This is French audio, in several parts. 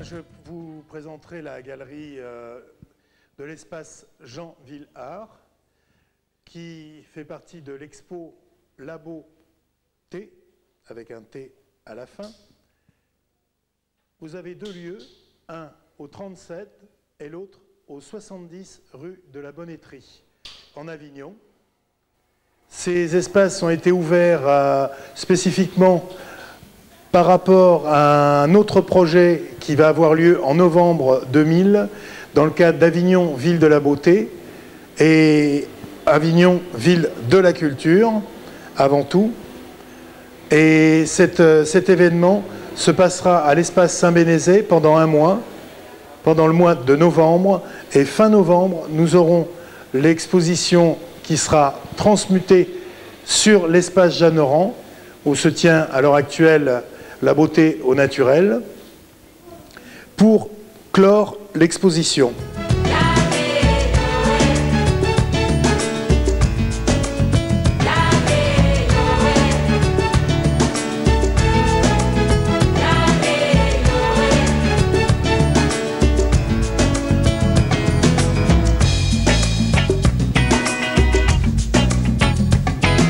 Je vous présenterai la galerie de l'espace Jean Villard, qui fait partie de l'expo Labo T, avec un T à la fin. Vous avez deux lieux, un au 37 et l'autre au 70 rue de la Bonneterie, en Avignon. Ces espaces ont été ouverts spécifiquement par rapport à un autre projet qui va avoir lieu en novembre 2000, dans le cadre d'Avignon, ville de la beauté, et Avignon, ville de la culture, avant tout. Et cet événement se passera à l'espace Saint-Bénézet pendant un mois, pendant le mois de novembre. Et fin novembre, nous aurons l'exposition qui sera transmutée sur l'espace Jeanne-Oran, où se tient à l'heure actuelle la beauté au naturel, pour clore l'exposition.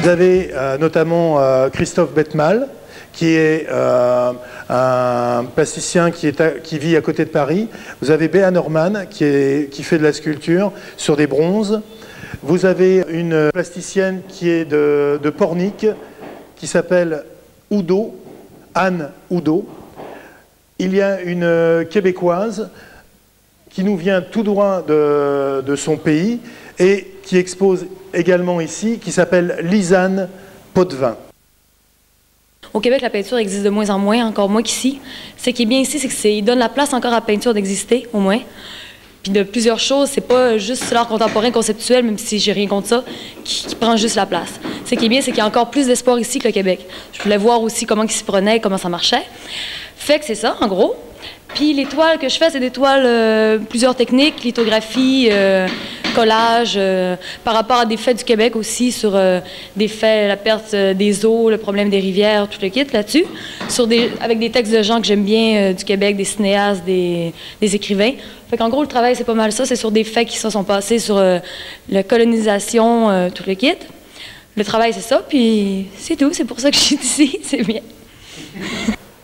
Vous avez notamment Christophe Betmal, qui est un plasticien qui vit à côté de Paris. Vous avez Béa Norman, qui fait de la sculpture sur des bronzes. Vous avez une plasticienne qui est de Pornic, qui s'appelle Udo, Anne Udo. Il y a une Québécoise qui nous vient tout droit de son pays et qui expose également ici, qui s'appelle Lisanne Potvin. Au Québec, la peinture existe de moins en moins, encore moins qu'ici. Ce qui est bien ici, c'est qu'il donne la place encore à la peinture d'exister, au moins. Puis de plusieurs choses, c'est pas juste l'art contemporain conceptuel, même si j'ai rien contre ça, qui prend juste la place. Ce qui est bien, c'est qu'il y a encore plus d'espoir ici que le Québec. Je voulais voir aussi comment ils s'y prenaient, comment ça marchait. Fait que c'est ça, en gros. Puis les toiles que je fais, c'est des toiles, plusieurs techniques, lithographie, collage, par rapport à des faits du Québec aussi, sur des faits, la perte des eaux, le problème des rivières, tout le kit là-dessus, avec des textes de gens que j'aime bien du Québec, des cinéastes, des écrivains. Fait qu'en gros, le travail, c'est pas mal ça, c'est sur des faits qui se sont passés sur la colonisation, tout le kit. Le travail, c'est ça, puis c'est tout, c'est pour ça que je suis ici, c'est bien.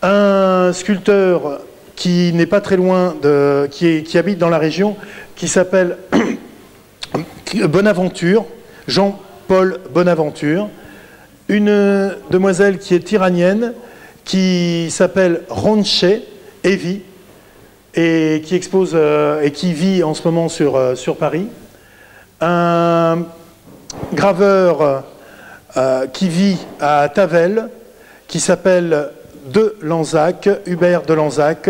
Un sculpteur qui n'est pas très loin, qui habite dans la région, qui s'appelle Bonaventure, Jean-Paul Bonaventure, une demoiselle qui est iranienne, qui s'appelle Ronche Evi, et qui expose et qui vit en ce moment sur Paris. Un graveur qui vit à Tavel, qui s'appelle De Lanzac, Hubert de Lanzac,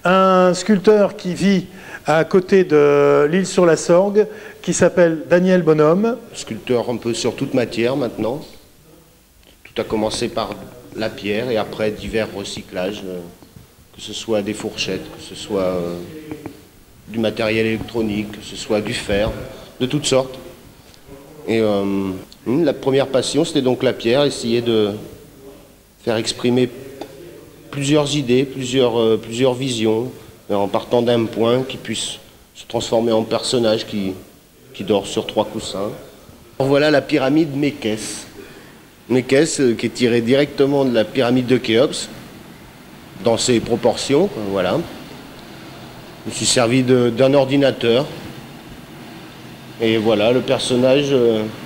un sculpteur qui vit à côté de l'île-sur-la-Sorgue, qui s'appelle Daniel Bonhomme. Sculpteur un peu sur toute matière maintenant. Tout a commencé par la pierre et après divers recyclages, que ce soit des fourchettes, que ce soit du matériel électronique, que ce soit du fer, de toutes sortes. Et la première passion, c'était donc la pierre, essayer de faire exprimer plusieurs idées, plusieurs visions, en partant d'un point qui puisse se transformer en personnage qui dort sur 3 coussins. Voilà la pyramide Mékès. Mékès qui est tirée directement de la pyramide de Khéops, dans ses proportions, voilà. Je me suis servi d'un ordinateur. Et voilà, le personnage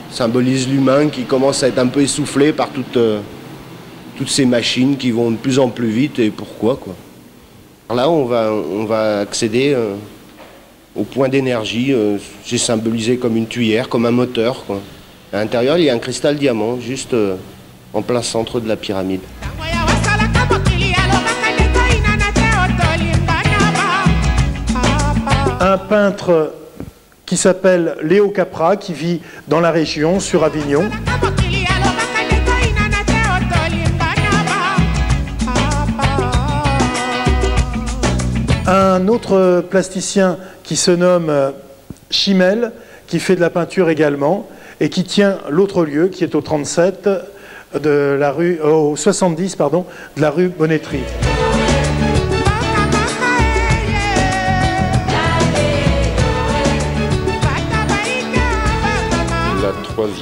symbolise l'humain qui commence à être un peu essoufflé par toutes ces machines qui vont de plus en plus vite, et pourquoi, quoi. Alors là, on va accéder au point d'énergie. J'ai symbolisé comme une tuyère, comme un moteur, quoi. À l'intérieur, il y a un cristal diamant, juste en plein centre de la pyramide. Un peintre qui s'appelle Léo Capra, qui vit dans la région, sur Avignon. Un autre plasticien qui se nomme Chimel, qui fait de la peinture également, et qui tient l'autre lieu, qui est au 37 de la rue, au 70 pardon, de la rue Bonneterie.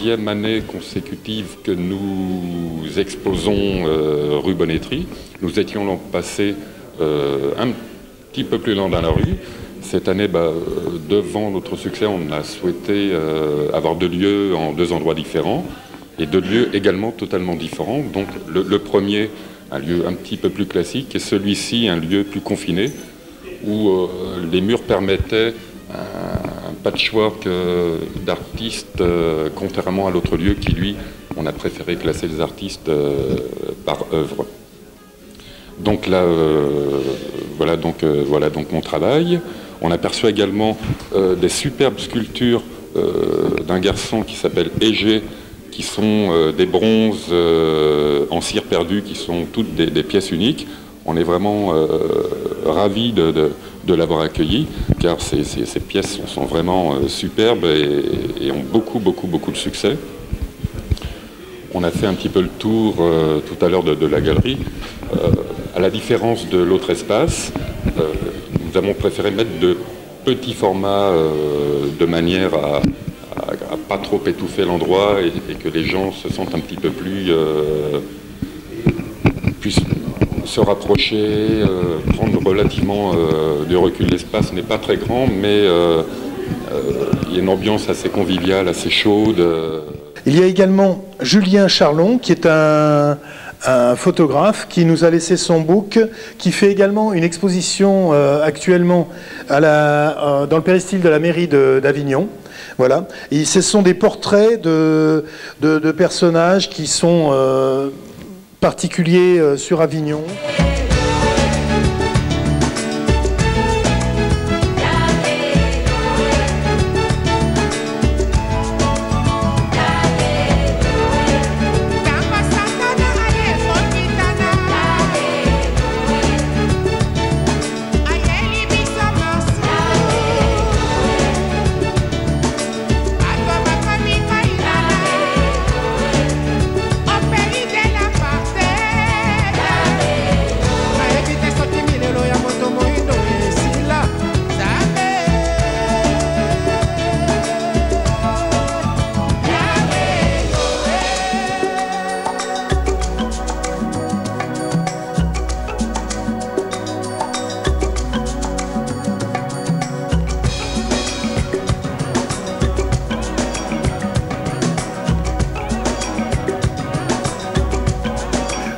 troisième année consécutive que nous exposons rue Bonneterie. Nous étions l'an passé un petit peu plus loin dans la rue. Cette année, devant notre succès, on a souhaité avoir 2 lieux en 2 endroits différents et 2 lieux également totalement différents. Donc le premier, un lieu un petit peu plus classique, et celui-ci, un lieu plus confiné, où les murs permettaient un patchwork d'artistes, contrairement à l'autre lieu qui, lui, on a préféré classer les artistes par œuvre. Donc là, voilà donc mon travail. On aperçoit également des superbes sculptures d'un garçon qui s'appelle Égée, qui sont des bronzes en cire perdue, qui sont toutes des pièces uniques. On est vraiment ravis de l'avoir accueilli, car ces pièces sont vraiment superbes et ont beaucoup de succès. On a fait un petit peu le tour tout à l'heure de la galerie. À la différence de l'autre espace, nous avons préféré mettre de petits formats de manière à pas trop étouffer l'endroit et que les gens se sentent un petit peu plus... puissent se rapprocher, prendre relativement du recul. L'espace n'est pas très grand, mais il y a une ambiance assez conviviale, assez chaude. Il y a également Julien Charlon, qui est un photographe qui nous a laissé son book, qui fait également une exposition actuellement dans le péristyle de la mairie d'Avignon. Voilà. Et ce sont des portraits de personnages qui sont particuliers sur Avignon.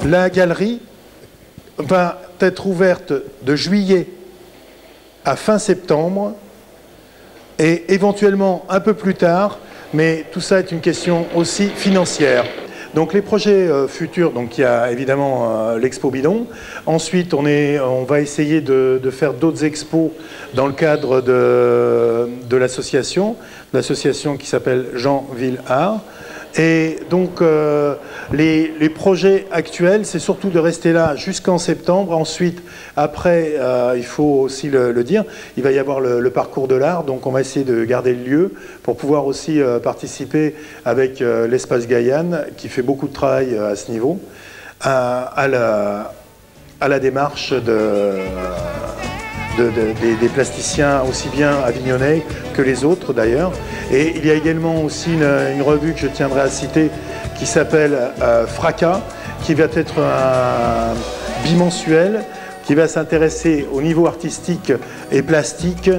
La galerie va être ouverte de juillet à fin septembre et éventuellement un peu plus tard, mais tout ça est une question aussi financière. Donc les projets futurs, donc il y a évidemment l'expo bidon. Ensuite, on va essayer de faire d'autres expos dans le cadre de l'association qui s'appelle Jean Ville Art. Et donc les projets actuels, c'est surtout de rester là jusqu'en septembre. Ensuite, après, il faut aussi le dire, il va y avoir le parcours de l'art. Donc on va essayer de garder le lieu pour pouvoir aussi participer avec l'espace Gaïane, qui fait beaucoup de travail à ce niveau, à la démarche des plasticiens aussi bien avignonnais que les autres d'ailleurs. Et il y a également aussi une revue que je tiendrai à citer qui s'appelle Fracas, qui va être un bimensuel, qui va s'intéresser au niveau artistique et plastique.